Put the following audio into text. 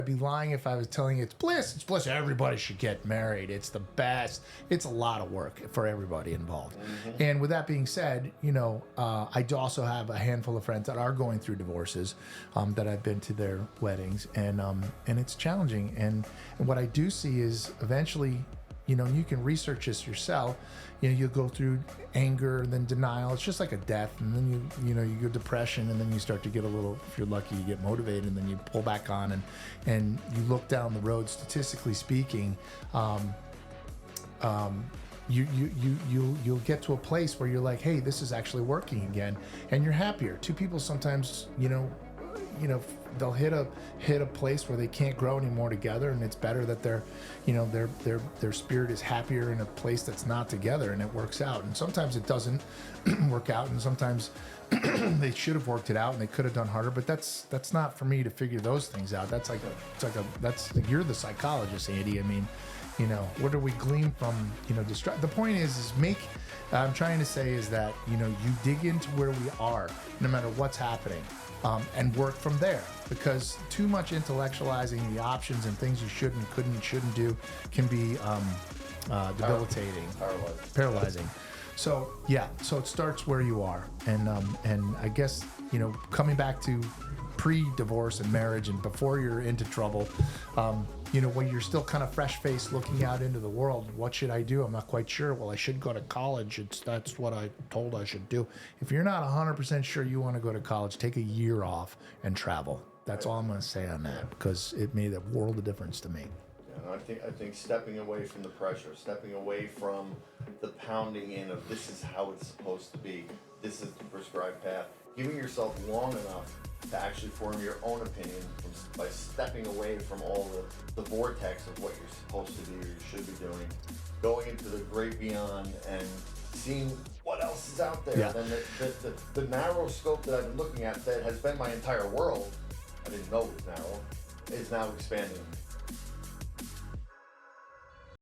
I'd be lying if I was telling you it's bliss. It's bliss. Everybody should get married. It's the best. It's a lot of work for everybody involved. And with that being said, I do also have a handful of friends that are going through divorces, that I've been to their weddings, and it's challenging. And what I do see is eventually, you can research this yourself. You'll go through anger and then denial. It's just like a death, and then you go depression, and then you start to get a little. If you're lucky, you get motivated, and then you pull back on, and you look down the road. Statistically speaking, you'll get to a place where you're like, hey, this is actually working again, and you're happier. Two people sometimes, they'll hit a place where they can't grow anymore together, and it's better that their spirit is happier in a place that's not together, and it works out. And sometimes it doesn't work out, and sometimes they should have worked it out and they could have done harder. But that's not for me to figure those things out. That's you're the psychologist, Andy. I mean, what do we glean from the point is I'm trying to say is that you dig into where we are no matter what's happening. And work from there, because too much intellectualizing the options and things you should and couldn't, shouldn't do can be debilitating, paralyzing. So it starts where you are, and I guess coming back to pre-divorce and marriage and before you're into trouble, when you're still kind of fresh-faced looking out into the world, what should I do? I'm not quite sure. Well, I should go to college. That's what I told I should do. If you're not 100% sure you want to go to college, take a year off and travel. That's all I'm going to say on that, because it made a world of difference to me. Yeah, I think stepping away from the pressure, stepping away from the pounding in of this is how it's supposed to be, this is the prescribed path, giving yourself long enough to actually form your own opinion by stepping away from all the vortex of what you're supposed to do or you should be doing, going into the great beyond and seeing what else is out there. Yeah. Then the narrow scope that I've been looking at that has been my entire world, I didn't know it was narrow, is now expanding.